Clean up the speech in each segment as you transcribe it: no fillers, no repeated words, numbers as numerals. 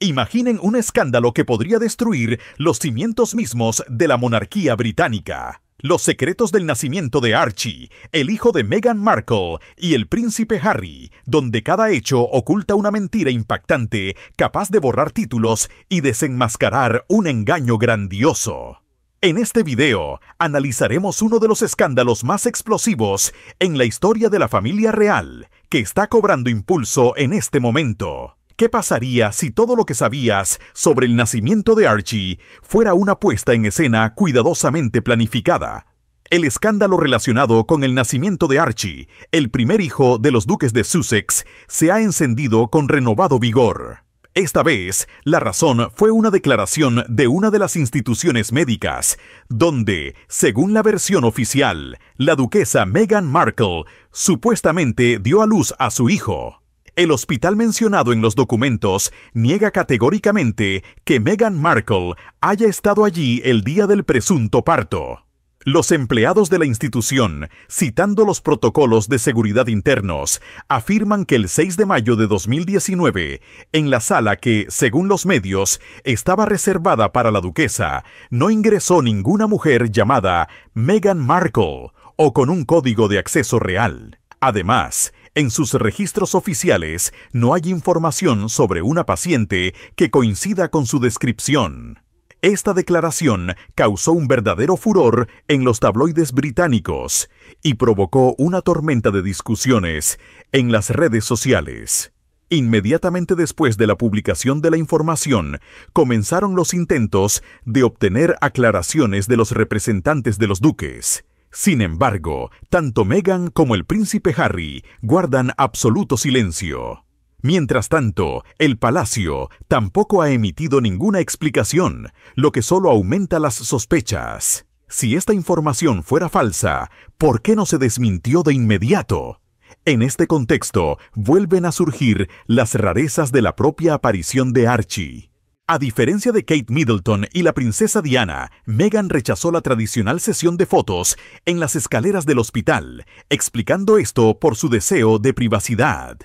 Imaginen un escándalo que podría destruir los cimientos mismos de la monarquía británica. Los secretos del nacimiento de Archie, el hijo de Meghan Markle y el príncipe Harry, donde cada hecho oculta una mentira impactante capaz de borrar títulos y desenmascarar un engaño grandioso. En este video analizaremos uno de los escándalos más explosivos en la historia de la familia real, que está cobrando impulso en este momento. ¿Qué pasaría si todo lo que sabías sobre el nacimiento de Archie fuera una puesta en escena cuidadosamente planificada? El escándalo relacionado con el nacimiento de Archie, el primer hijo de los duques de Sussex, se ha encendido con renovado vigor. Esta vez, la razón fue una declaración de una de las instituciones médicas, donde, según la versión oficial, la duquesa Meghan Markle supuestamente dio a luz a su hijo. El hospital mencionado en los documentos niega categóricamente que Meghan Markle haya estado allí el día del presunto parto. Los empleados de la institución, citando los protocolos de seguridad internos, afirman que el 6 de mayo de 2019, en la sala que, según los medios, estaba reservada para la duquesa, no ingresó ninguna mujer llamada Meghan Markle o con un código de acceso real. Además, en sus registros oficiales no hay información sobre una paciente que coincida con su descripción. Esta declaración causó un verdadero furor en los tabloides británicos y provocó una tormenta de discusiones en las redes sociales. Inmediatamente después de la publicación de la información, comenzaron los intentos de obtener aclaraciones de los representantes de los duques. Sin embargo, tanto Meghan como el príncipe Harry guardan absoluto silencio. Mientras tanto, el palacio tampoco ha emitido ninguna explicación, lo que solo aumenta las sospechas. Si esta información fuera falsa, ¿por qué no se desmintió de inmediato? En este contexto, vuelven a surgir las rarezas de la propia aparición de Archie. A diferencia de Kate Middleton y la princesa Diana, Meghan rechazó la tradicional sesión de fotos en las escaleras del hospital, explicando esto por su deseo de privacidad.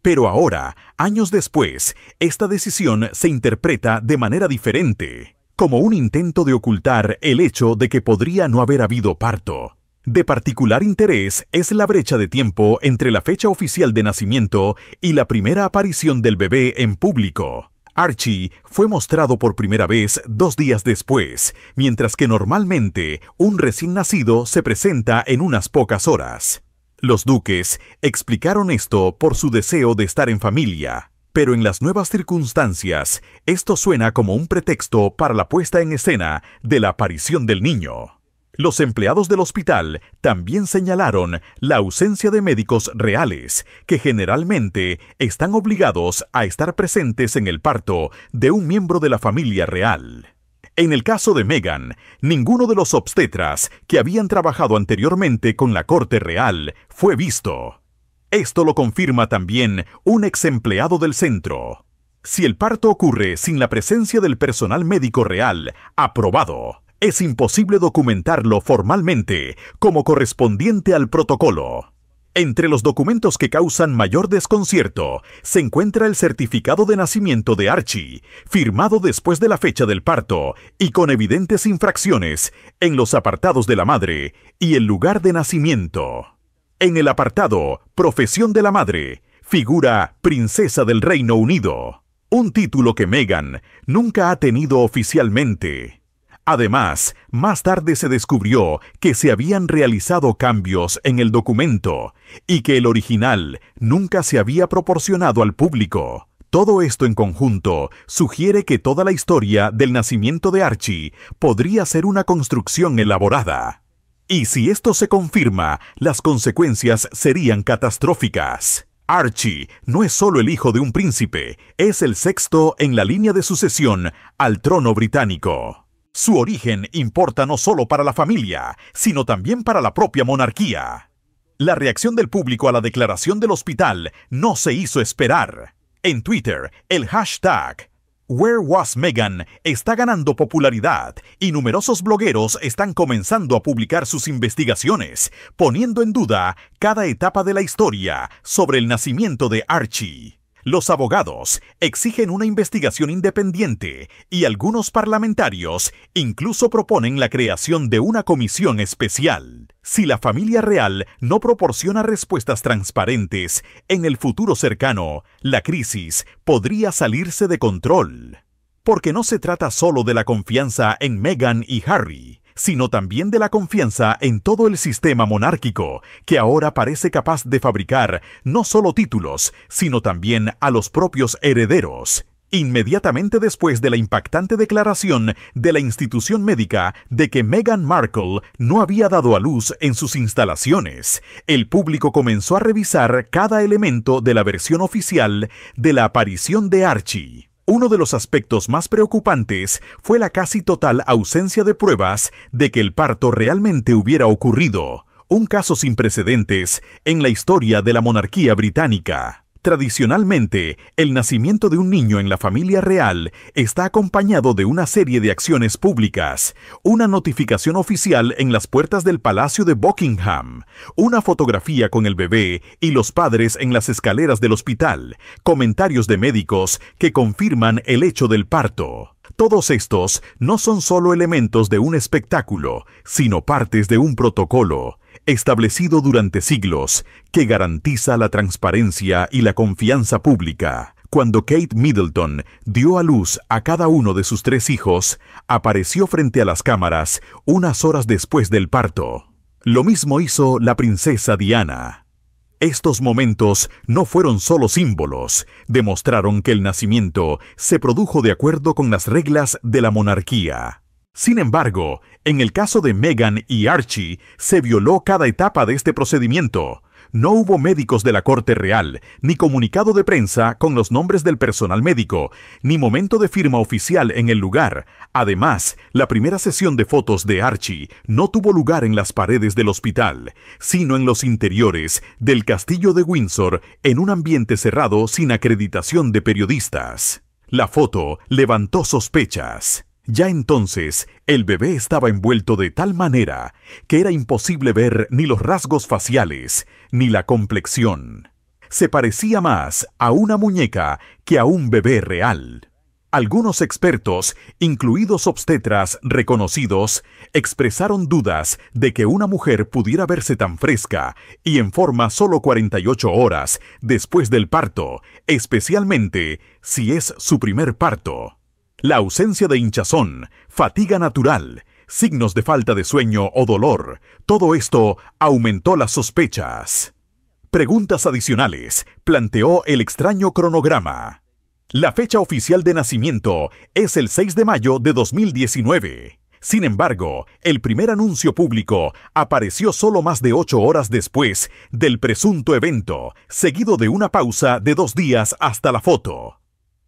Pero ahora, años después, esta decisión se interpreta de manera diferente, como un intento de ocultar el hecho de que podría no haber habido parto. De particular interés es la brecha de tiempo entre la fecha oficial de nacimiento y la primera aparición del bebé en público. Archie fue mostrado por primera vez 2 días después, mientras que normalmente un recién nacido se presenta en unas pocas horas. Los duques explicaron esto por su deseo de estar en familia, pero en las nuevas circunstancias, esto suena como un pretexto para la puesta en escena de la aparición del niño. Los empleados del hospital también señalaron la ausencia de médicos reales, que generalmente están obligados a estar presentes en el parto de un miembro de la familia real. En el caso de Meghan, ninguno de los obstetras que habían trabajado anteriormente con la corte real fue visto. Esto lo confirma también un ex empleado del centro. Si el parto ocurre sin la presencia del personal médico real aprobado, es imposible documentarlo formalmente como correspondiente al protocolo. Entre los documentos que causan mayor desconcierto se encuentra el certificado de nacimiento de Archie, firmado después de la fecha del parto y con evidentes infracciones en los apartados de la madre y el lugar de nacimiento. En el apartado Profesión de la madre, figura Princesa del Reino Unido, un título que Meghan nunca ha tenido oficialmente. Además, más tarde se descubrió que se habían realizado cambios en el documento y que el original nunca se había proporcionado al público. Todo esto en conjunto sugiere que toda la historia del nacimiento de Archie podría ser una construcción elaborada. Y si esto se confirma, las consecuencias serían catastróficas. Archie no es solo el hijo de un príncipe, es el 6º en la línea de sucesión al trono británico. Su origen importa no solo para la familia, sino también para la propia monarquía. La reacción del público a la declaración del hospital no se hizo esperar. En Twitter, el hashtag Where Was Meghan está ganando popularidad y numerosos blogueros están comenzando a publicar sus investigaciones, poniendo en duda cada etapa de la historia sobre el nacimiento de Archie. Los abogados exigen una investigación independiente y algunos parlamentarios incluso proponen la creación de una comisión especial. Si la familia real no proporciona respuestas transparentes, en el futuro cercano, la crisis podría salirse de control. Porque no se trata solo de la confianza en Meghan y Harry, sino también de la confianza en todo el sistema monárquico, que ahora parece capaz de fabricar no solo títulos, sino también a los propios herederos. Inmediatamente después de la impactante declaración de la institución médica de que Meghan Markle no había dado a luz en sus instalaciones, el público comenzó a revisar cada elemento de la versión oficial de la aparición de Archie. Uno de los aspectos más preocupantes fue la casi total ausencia de pruebas de que el parto realmente hubiera ocurrido, un caso sin precedentes en la historia de la monarquía británica. Tradicionalmente, el nacimiento de un niño en la familia real está acompañado de una serie de acciones públicas, una notificación oficial en las puertas del Palacio de Buckingham, una fotografía con el bebé y los padres en las escaleras del hospital, comentarios de médicos que confirman el hecho del parto. Todos estos no son solo elementos de un espectáculo, sino partes de un protocolo establecido durante siglos, que garantiza la transparencia y la confianza pública. Cuando Kate Middleton dio a luz a cada uno de sus 3 hijos, apareció frente a las cámaras unas horas después del parto. Lo mismo hizo la princesa Diana. Estos momentos no fueron solo símbolos, demostraron que el nacimiento se produjo de acuerdo con las reglas de la monarquía. Sin embargo, en el caso de Meghan y Archie, se violó cada etapa de este procedimiento. No hubo médicos de la corte real, ni comunicado de prensa con los nombres del personal médico, ni momento de firma oficial en el lugar. Además, la primera sesión de fotos de Archie no tuvo lugar en las paredes del hospital, sino en los interiores del castillo de Windsor, en un ambiente cerrado sin acreditación de periodistas. La foto levantó sospechas. Ya entonces, el bebé estaba envuelto de tal manera que era imposible ver ni los rasgos faciales ni la complexión. Se parecía más a una muñeca que a un bebé real. Algunos expertos, incluidos obstetras reconocidos, expresaron dudas de que una mujer pudiera verse tan fresca y en forma solo 48 horas después del parto, especialmente si es su primer parto. La ausencia de hinchazón, fatiga natural, signos de falta de sueño o dolor, todo esto aumentó las sospechas. Preguntas adicionales, planteó el extraño cronograma. La fecha oficial de nacimiento es el 6 de mayo de 2019. Sin embargo, el primer anuncio público apareció solo más de 8 horas después del presunto evento, seguido de una pausa de 2 días hasta la foto.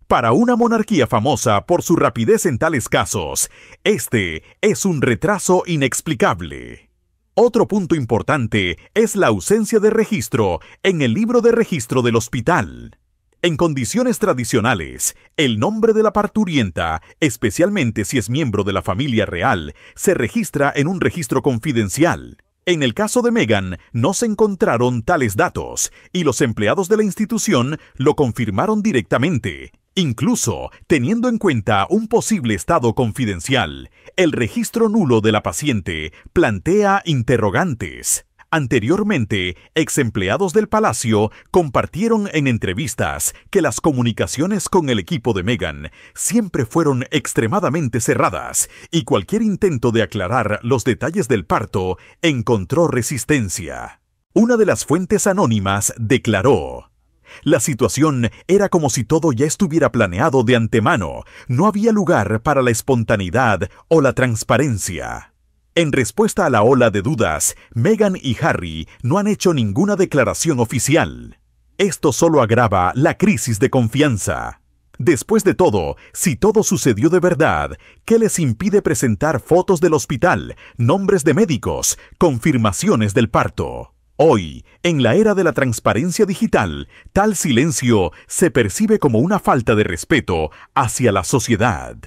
Para una monarquía famosa por su rapidez en tales casos, este es un retraso inexplicable. Otro punto importante es la ausencia de registro en el libro de registro del hospital. En condiciones tradicionales, el nombre de la parturienta, especialmente si es miembro de la familia real, se registra en un registro confidencial. En el caso de Meghan, no se encontraron tales datos, y los empleados de la institución lo confirmaron directamente. Incluso, teniendo en cuenta un posible estado confidencial, el registro nulo de la paciente plantea interrogantes. Anteriormente, ex empleados del palacio compartieron en entrevistas que las comunicaciones con el equipo de Meghan siempre fueron extremadamente cerradas y cualquier intento de aclarar los detalles del parto encontró resistencia. Una de las fuentes anónimas declaró: la situación era como si todo ya estuviera planeado de antemano, no había lugar para la espontaneidad o la transparencia. En respuesta a la ola de dudas, Meghan y Harry no han hecho ninguna declaración oficial. Esto solo agrava la crisis de confianza. Después de todo, si todo sucedió de verdad, ¿qué les impide presentar fotos del hospital, nombres de médicos, confirmaciones del parto? Hoy, en la era de la transparencia digital, tal silencio se percibe como una falta de respeto hacia la sociedad.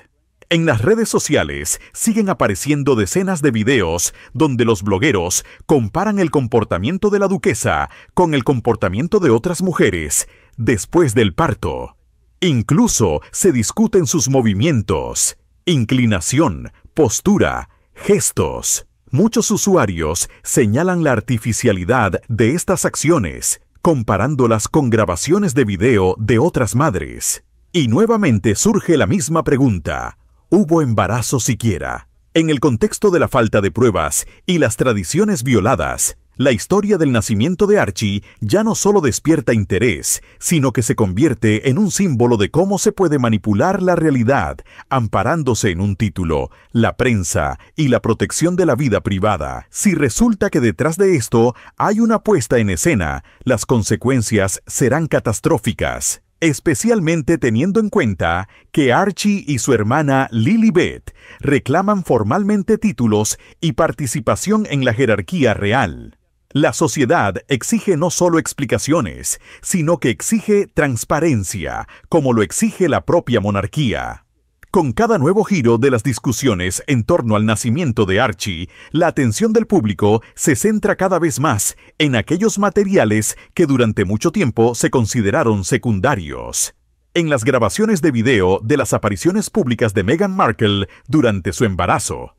En las redes sociales siguen apareciendo decenas de videos donde los blogueros comparan el comportamiento de la duquesa con el comportamiento de otras mujeres, después del parto. Incluso se discuten sus movimientos, inclinación, postura, gestos. Muchos usuarios señalan la artificialidad de estas acciones, comparándolas con grabaciones de video de otras madres. Y nuevamente surge la misma pregunta: ¿hubo embarazo siquiera? En el contexto de la falta de pruebas y las tradiciones violadas, la historia del nacimiento de Archie ya no solo despierta interés, sino que se convierte en un símbolo de cómo se puede manipular la realidad, amparándose en un título, la prensa y la protección de la vida privada. Si resulta que detrás de esto hay una puesta en escena, las consecuencias serán catastróficas. Especialmente teniendo en cuenta que Archie y su hermana Lilibet reclaman formalmente títulos y participación en la jerarquía real. La sociedad exige no solo explicaciones, sino que exige transparencia, como lo exige la propia monarquía. Con cada nuevo giro de las discusiones en torno al nacimiento de Archie, la atención del público se centra cada vez más en aquellos materiales que durante mucho tiempo se consideraron secundarios. En las grabaciones de video de las apariciones públicas de Meghan Markle durante su embarazo.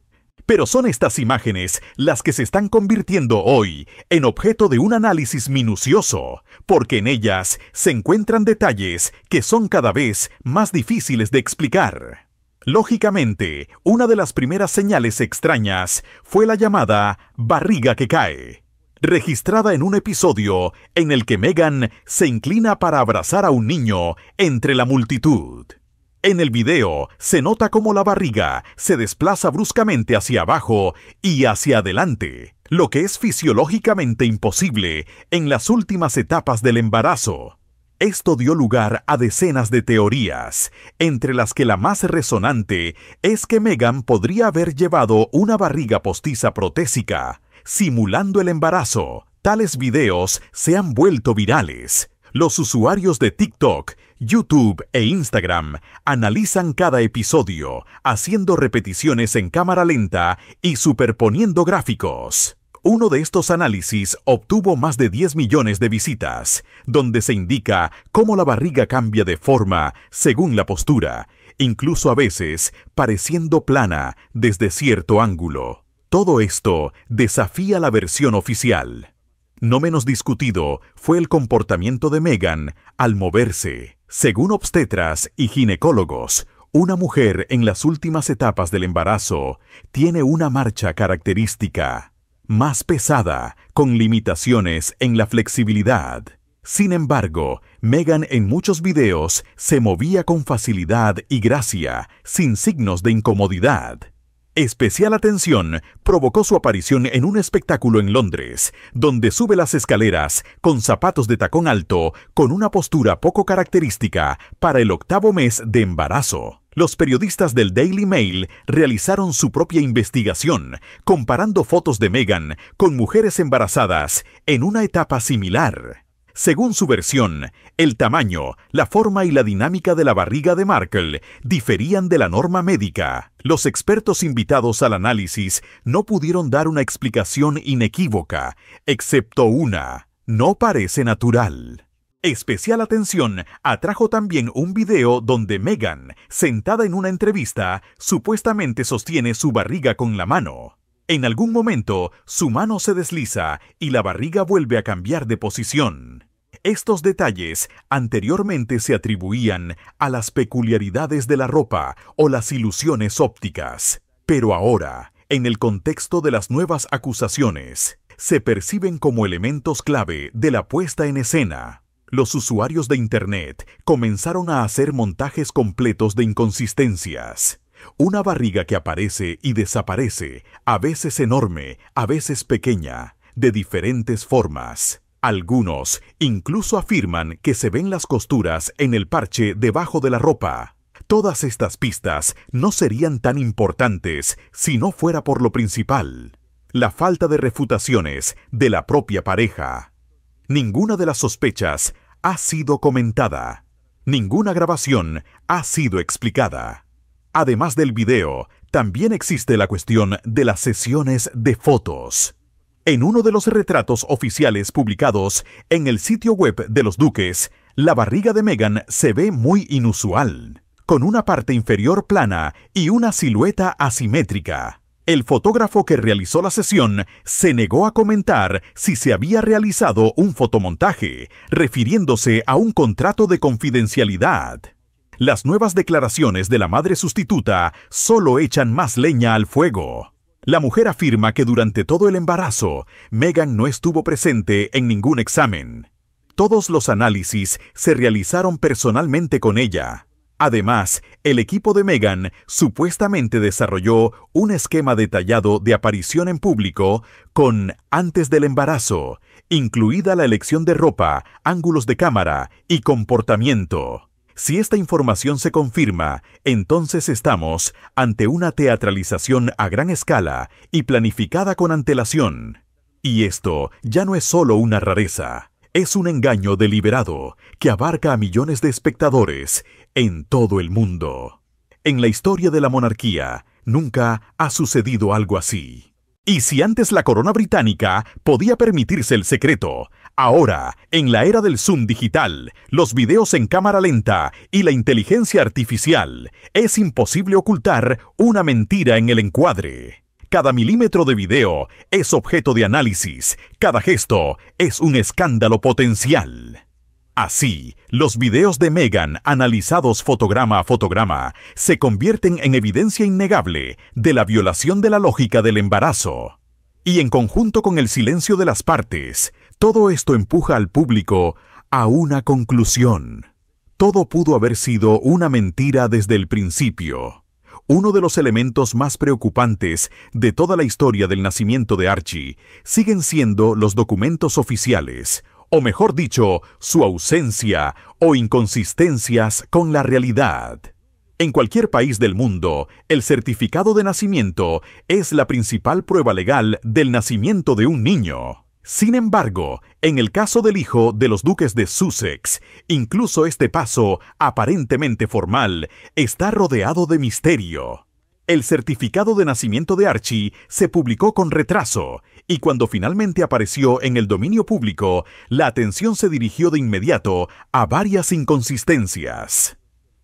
Pero son estas imágenes las que se están convirtiendo hoy en objeto de un análisis minucioso, porque en ellas se encuentran detalles que son cada vez más difíciles de explicar. Lógicamente, una de las primeras señales extrañas fue la llamada barriga que cae, registrada en un episodio en el que Meghan se inclina para abrazar a un niño entre la multitud. En el video se nota cómo la barriga se desplaza bruscamente hacia abajo y hacia adelante, lo que es fisiológicamente imposible en las últimas etapas del embarazo. Esto dio lugar a decenas de teorías, entre las que la más resonante es que Meghan podría haber llevado una barriga postiza protésica, simulando el embarazo. Tales videos se han vuelto virales. Los usuarios de TikTok, YouTube e Instagram analizan cada episodio, haciendo repeticiones en cámara lenta y superponiendo gráficos. Uno de estos análisis obtuvo más de 10 millones de visitas, donde se indica cómo la barriga cambia de forma según la postura, incluso a veces pareciendo plana desde cierto ángulo. Todo esto desafía la versión oficial. No menos discutido fue el comportamiento de Meghan al moverse. Según obstetras y ginecólogos, una mujer en las últimas etapas del embarazo tiene una marcha característica, más pesada, con limitaciones en la flexibilidad. Sin embargo, Meghan en muchos videos se movía con facilidad y gracia, sin signos de incomodidad. Especial atención provocó su aparición en un espectáculo en Londres, donde sube las escaleras con zapatos de tacón alto con una postura poco característica para el 8º mes de embarazo. Los periodistas del Daily Mail realizaron su propia investigación, comparando fotos de Meghan con mujeres embarazadas en una etapa similar. Según su versión, el tamaño, la forma y la dinámica de la barriga de Markle diferían de la norma médica. Los expertos invitados al análisis no pudieron dar una explicación inequívoca, excepto una: no parece natural. Especial atención atrajo también un video donde Meghan, sentada en una entrevista, supuestamente sostiene su barriga con la mano. En algún momento, su mano se desliza y la barriga vuelve a cambiar de posición. Estos detalles anteriormente se atribuían a las peculiaridades de la ropa o las ilusiones ópticas. Pero ahora, en el contexto de las nuevas acusaciones, se perciben como elementos clave de la puesta en escena. Los usuarios de Internet comenzaron a hacer montajes completos de inconsistencias. Una barriga que aparece y desaparece, a veces enorme, a veces pequeña, de diferentes formas. Algunos incluso afirman que se ven las costuras en el parche debajo de la ropa. Todas estas pistas no serían tan importantes si no fuera por lo principal: la falta de refutaciones de la propia pareja. Ninguna de las sospechas ha sido comentada. Ninguna grabación ha sido explicada. Además del video, también existe la cuestión de las sesiones de fotos. En uno de los retratos oficiales publicados en el sitio web de los duques, La barriga de Meghan se ve muy inusual, con una parte inferior plana y una silueta asimétrica. El fotógrafo que realizó la sesión se negó a comentar si se había realizado un fotomontaje, refiriéndose a un contrato de confidencialidad. Las nuevas declaraciones de la madre sustituta solo echan más leña al fuego. La mujer afirma que durante todo el embarazo, Meghan no estuvo presente en ningún examen. Todos los análisis se realizaron personalmente con ella. Además, el equipo de Meghan supuestamente desarrolló un esquema detallado de aparición en público con antes del embarazo, incluida la elección de ropa, ángulos de cámara y comportamiento. Si esta información se confirma, entonces estamos ante una teatralización a gran escala y planificada con antelación. Y esto ya no es solo una rareza, es un engaño deliberado que abarca a millones de espectadores en todo el mundo. En la historia de la monarquía, nunca ha sucedido algo así. Y si antes la corona británica podía permitirse el secreto, ahora, en la era del zoom digital, los videos en cámara lenta y la inteligencia artificial, es imposible ocultar una mentira en el encuadre. Cada milímetro de video es objeto de análisis, cada gesto es un escándalo potencial. Así, los videos de Meghan, analizados fotograma a fotograma, se convierten en evidencia innegable de la violación de la lógica del embarazo. Y en conjunto con el silencio de las partes, todo esto empuja al público a una conclusión. Todo pudo haber sido una mentira desde el principio. Uno de los elementos más preocupantes de toda la historia del nacimiento de Archie siguen siendo los documentos oficiales, o mejor dicho, su ausencia o inconsistencias con la realidad. En cualquier país del mundo, el certificado de nacimiento es la principal prueba legal del nacimiento de un niño. Sin embargo, en el caso del hijo de los duques de Sussex, incluso este paso, aparentemente formal, está rodeado de misterio. El certificado de nacimiento de Archie se publicó con retraso, y cuando finalmente apareció en el dominio público, la atención se dirigió de inmediato a varias inconsistencias.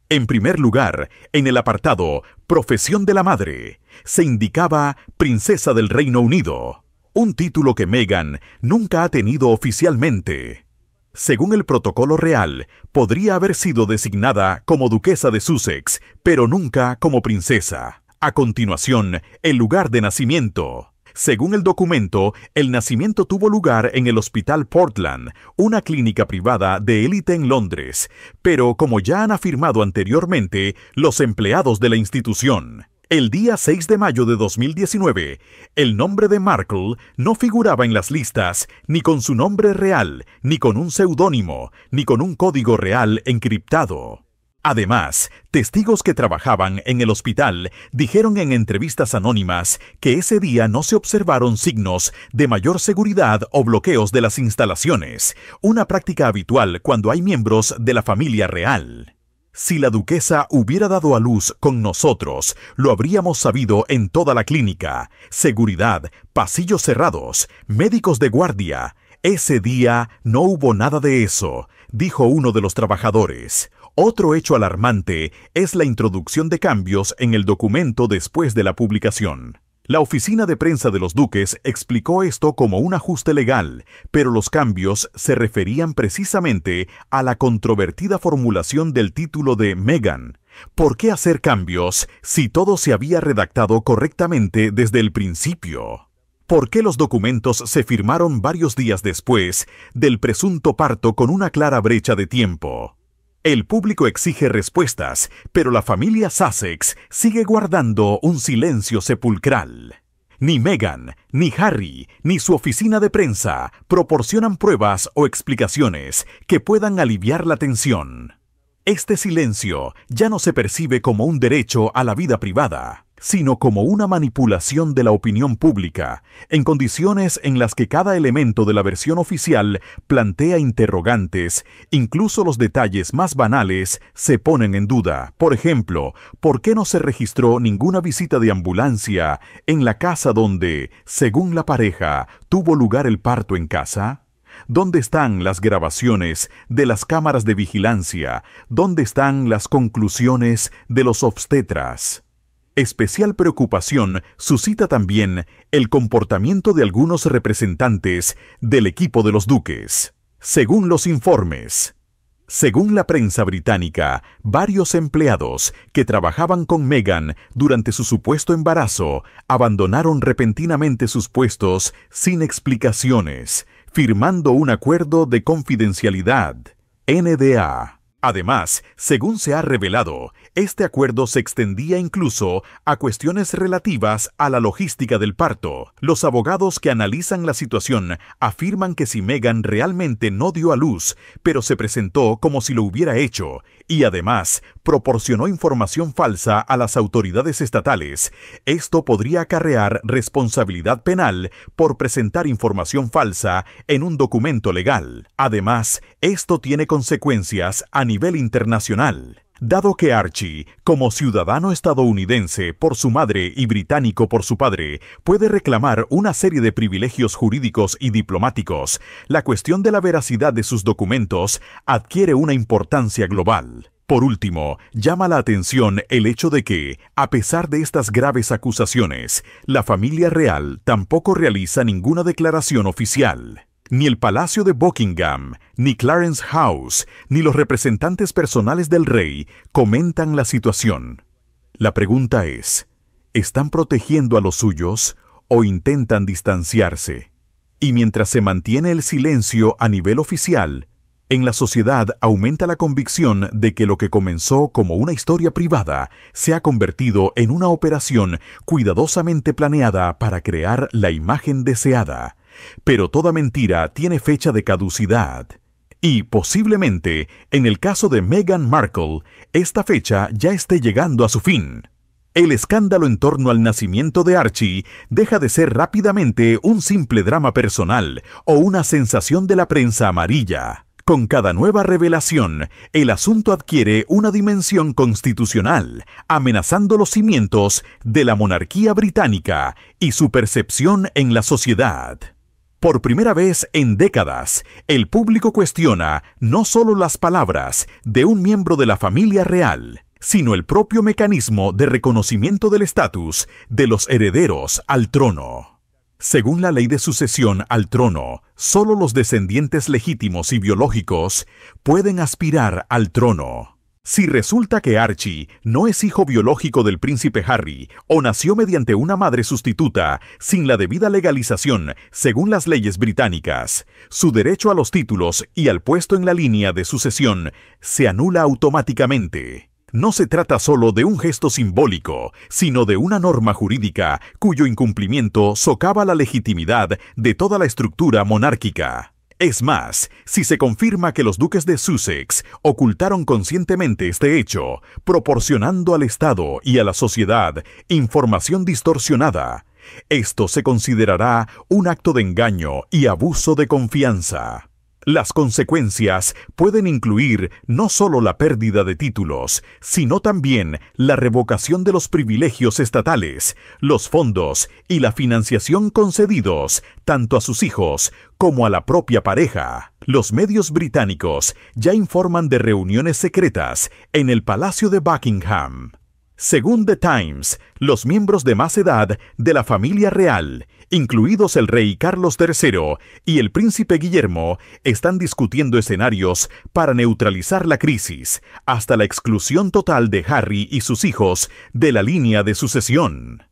En primer lugar, en el apartado Profesión de la madre, se indicaba Princesa del Reino Unido, un título que Meghan nunca ha tenido oficialmente. Según el protocolo real, podría haber sido designada como duquesa de Sussex, pero nunca como princesa. A continuación, el lugar de nacimiento. Según el documento, el nacimiento tuvo lugar en el Hospital Portland, una clínica privada de élite en Londres, pero como ya han afirmado anteriormente los empleados de la institución, el día 6 de mayo de 2019, el nombre de Markle no figuraba en las listas ni con su nombre real, ni con un seudónimo, ni con un código real encriptado. Además, testigos que trabajaban en el hospital dijeron en entrevistas anónimas que ese día no se observaron signos de mayor seguridad o bloqueos de las instalaciones, una práctica habitual cuando hay miembros de la familia real. Si la duquesa hubiera dado a luz con nosotros, lo habríamos sabido en toda la clínica. Seguridad, pasillos cerrados, médicos de guardia. Ese día no hubo nada de eso, dijo uno de los trabajadores. Otro hecho alarmante es la introducción de cambios en el documento después de la publicación. La oficina de prensa de los duques explicó esto como un ajuste legal, pero los cambios se referían precisamente a la controvertida formulación del título de Meghan. ¿Por qué hacer cambios si todo se había redactado correctamente desde el principio? ¿Por qué los documentos se firmaron varios días después del presunto parto con una clara brecha de tiempo? El público exige respuestas, pero la familia Sussex sigue guardando un silencio sepulcral. Ni Meghan, ni Harry, ni su oficina de prensa proporcionan pruebas o explicaciones que puedan aliviar la tensión. Este silencio ya no se percibe como un derecho a la vida privada, sino como una manipulación de la opinión pública, en condiciones en las que cada elemento de la versión oficial plantea interrogantes, incluso los detalles más banales se ponen en duda. Por ejemplo, ¿por qué no se registró ninguna visita de ambulancia en la casa donde, según la pareja, tuvo lugar el parto en casa? ¿Dónde están las grabaciones de las cámaras de vigilancia? ¿Dónde están las conclusiones de los obstetras? Especial preocupación suscita también el comportamiento de algunos representantes del equipo de los duques. Según los informes, según la prensa británica, varios empleados que trabajaban con Meghan durante su supuesto embarazo abandonaron repentinamente sus puestos sin explicaciones, firmando un acuerdo de confidencialidad, NDA. Además, según se ha revelado, este acuerdo se extendía incluso a cuestiones relativas a la logística del parto. Los abogados que analizan la situación afirman que si Meghan realmente no dio a luz, pero se presentó como si lo hubiera hecho, y además proporcionó información falsa a las autoridades estatales, esto podría acarrear responsabilidad penal por presentar información falsa en un documento legal. Además, esto tiene consecuencias a nivel internacional. Dado que Archie, como ciudadano estadounidense por su madre y británico por su padre, puede reclamar una serie de privilegios jurídicos y diplomáticos, la cuestión de la veracidad de sus documentos adquiere una importancia global. Por último, llama la atención el hecho de que, a pesar de estas graves acusaciones, la familia real tampoco realiza ninguna declaración oficial. Ni el Palacio de Buckingham, ni Clarence House, ni los representantes personales del rey comentan la situación. La pregunta es, ¿están protegiendo a los suyos o intentan distanciarse? Y mientras se mantiene el silencio a nivel oficial, en la sociedad aumenta la convicción de que lo que comenzó como una historia privada se ha convertido en una operación cuidadosamente planeada para crear la imagen deseada. Pero toda mentira tiene fecha de caducidad. Y posiblemente, en el caso de Meghan Markle, esta fecha ya esté llegando a su fin. El escándalo en torno al nacimiento de Archie deja de ser rápidamente un simple drama personal o una sensación de la prensa amarilla. Con cada nueva revelación, el asunto adquiere una dimensión constitucional, amenazando los cimientos de la monarquía británica y su percepción en la sociedad. Por primera vez en décadas, el público cuestiona no solo las palabras de un miembro de la familia real, sino el propio mecanismo de reconocimiento del estatus de los herederos al trono. Según la ley de sucesión al trono, solo los descendientes legítimos y biológicos pueden aspirar al trono. Si resulta que Archie no es hijo biológico del príncipe Harry o nació mediante una madre sustituta sin la debida legalización según las leyes británicas, su derecho a los títulos y al puesto en la línea de sucesión se anula automáticamente. No se trata solo de un gesto simbólico, sino de una norma jurídica cuyo incumplimiento socava la legitimidad de toda la estructura monárquica. Es más, si se confirma que los duques de Sussex ocultaron conscientemente este hecho, proporcionando al Estado y a la sociedad información distorsionada, esto se considerará un acto de engaño y abuso de confianza. Las consecuencias pueden incluir no solo la pérdida de títulos, sino también la revocación de los privilegios estatales, los fondos y la financiación concedidos tanto a sus hijos como a la propia pareja. Los medios británicos ya informan de reuniones secretas en el Palacio de Buckingham. Según The Times, los miembros de más edad de la familia real, incluidos el rey Carlos III y el príncipe Guillermo, están discutiendo escenarios para neutralizar la crisis, hasta la exclusión total de Harry y sus hijos de la línea de sucesión.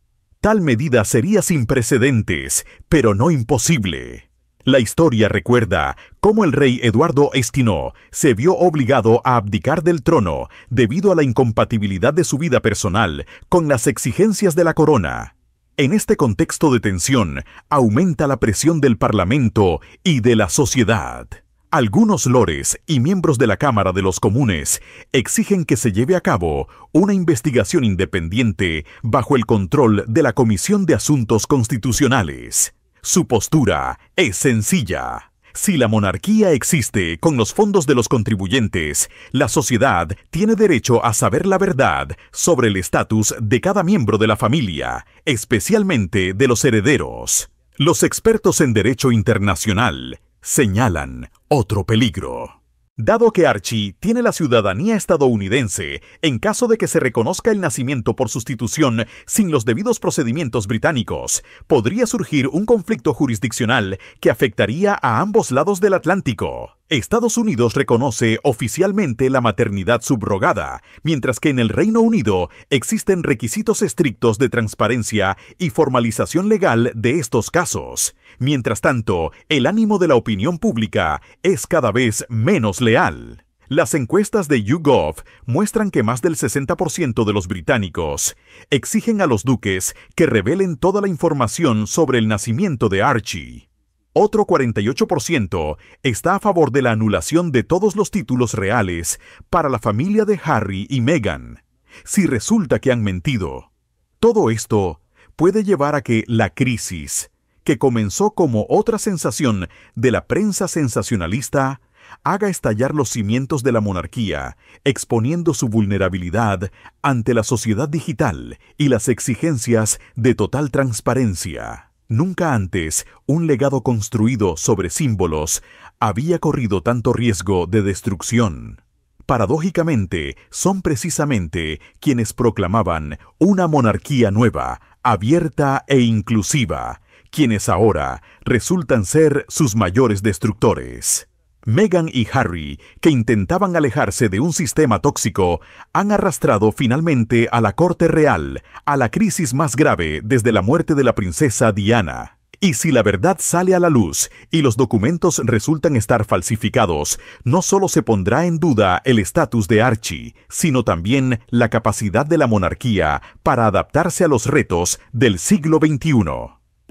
Tal medida sería sin precedentes, pero no imposible. La historia recuerda cómo el rey Eduardo Estino se vio obligado a abdicar del trono debido a la incompatibilidad de su vida personal con las exigencias de la corona. En este contexto de tensión, aumenta la presión del Parlamento y de la sociedad. Algunos lores y miembros de la Cámara de los Comunes exigen que se lleve a cabo una investigación independiente bajo el control de la Comisión de Asuntos Constitucionales. Su postura es sencilla. Si la monarquía existe con los fondos de los contribuyentes, la sociedad tiene derecho a saber la verdad sobre el estatus de cada miembro de la familia, especialmente de los herederos. Los expertos en derecho internacional señalan otro peligro. Dado que Archie tiene la ciudadanía estadounidense, en caso de que se reconozca el nacimiento por sustitución sin los debidos procedimientos británicos, podría surgir un conflicto jurisdiccional que afectaría a ambos lados del Atlántico. Estados Unidos reconoce oficialmente la maternidad subrogada, mientras que en el Reino Unido existen requisitos estrictos de transparencia y formalización legal de estos casos. Mientras tanto, el ánimo de la opinión pública es cada vez menos leal. Las encuestas de YouGov muestran que más del 60% de los británicos exigen a los duques que revelen toda la información sobre el nacimiento de Archie. Otro 48% está a favor de la anulación de todos los títulos reales para la familia de Harry y Meghan, si resulta que han mentido. Todo esto puede llevar a que la crisis, que comenzó como otra sensación de la prensa sensacionalista, haga estallar los cimientos de la monarquía, exponiendo su vulnerabilidad ante la sociedad digital y las exigencias de total transparencia. Nunca antes un legado construido sobre símbolos había corrido tanto riesgo de destrucción. Paradójicamente, son precisamente quienes proclamaban una monarquía nueva, abierta e inclusiva, quienes ahora resultan ser sus mayores destructores. Meghan y Harry, que intentaban alejarse de un sistema tóxico, han arrastrado finalmente a la corte real a la crisis más grave desde la muerte de la princesa Diana. Y si la verdad sale a la luz y los documentos resultan estar falsificados, no solo se pondrá en duda el estatus de Archie, sino también la capacidad de la monarquía para adaptarse a los retos del siglo XXI.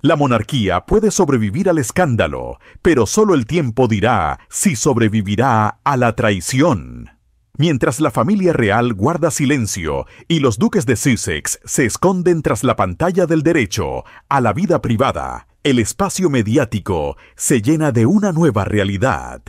La monarquía puede sobrevivir al escándalo, pero solo el tiempo dirá si sobrevivirá a la traición. Mientras la familia real guarda silencio y los duques de Sussex se esconden tras la pantalla del derecho a la vida privada, el espacio mediático se llena de una nueva realidad.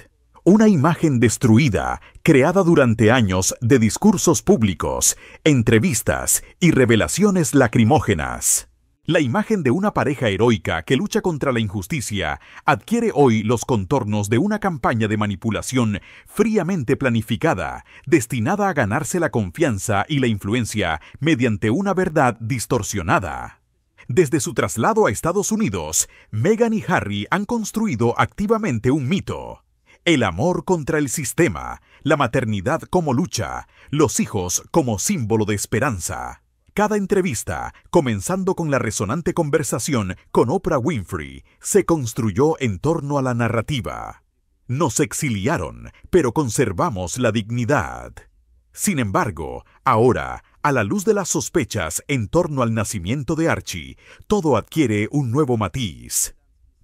Una imagen destruida, creada durante años de discursos públicos, entrevistas y revelaciones lacrimógenas. La imagen de una pareja heroica que lucha contra la injusticia adquiere hoy los contornos de una campaña de manipulación fríamente planificada, destinada a ganarse la confianza y la influencia mediante una verdad distorsionada. Desde su traslado a Estados Unidos, Meghan y Harry han construido activamente un mito. El amor contra el sistema, la maternidad como lucha, los hijos como símbolo de esperanza. Cada entrevista, comenzando con la resonante conversación con Oprah Winfrey, se construyó en torno a la narrativa. Nos exiliaron, pero conservamos la dignidad. Sin embargo, ahora, a la luz de las sospechas en torno al nacimiento de Archie, todo adquiere un nuevo matiz.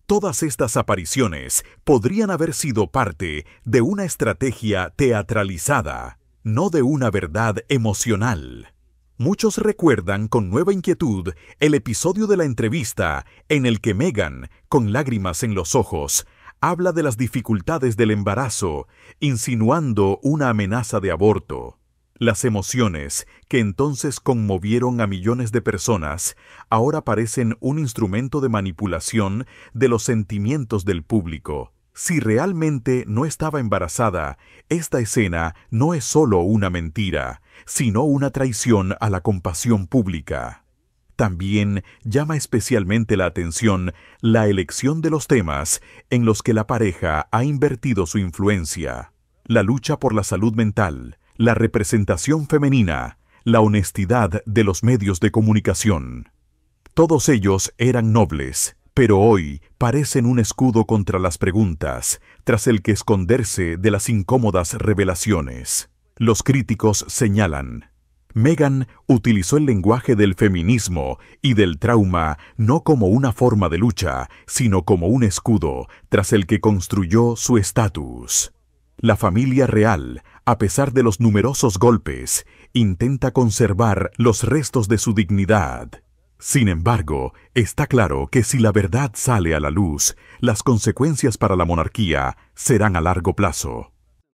Todas estas apariciones podrían haber sido parte de una estrategia teatralizada, no de una verdad emocional. Muchos recuerdan con nueva inquietud el episodio de la entrevista en el que Meghan, con lágrimas en los ojos, habla de las dificultades del embarazo, insinuando una amenaza de aborto. Las emociones, que entonces conmovieron a millones de personas, ahora parecen un instrumento de manipulación de los sentimientos del público. Si realmente no estaba embarazada, esta escena no es solo una mentira, sino una traición a la compasión pública. También llama especialmente la atención la elección de los temas en los que la pareja ha invertido su influencia: la lucha por la salud mental, la representación femenina, la honestidad de los medios de comunicación. Todos ellos eran nobles, pero hoy parecen un escudo contra las preguntas, tras el que esconderse de las incómodas revelaciones. Los críticos señalan: Meghan utilizó el lenguaje del feminismo y del trauma no como una forma de lucha, sino como un escudo tras el que construyó su estatus. La familia real, a pesar de los numerosos golpes, intenta conservar los restos de su dignidad. Sin embargo, está claro que si la verdad sale a la luz, las consecuencias para la monarquía serán a largo plazo.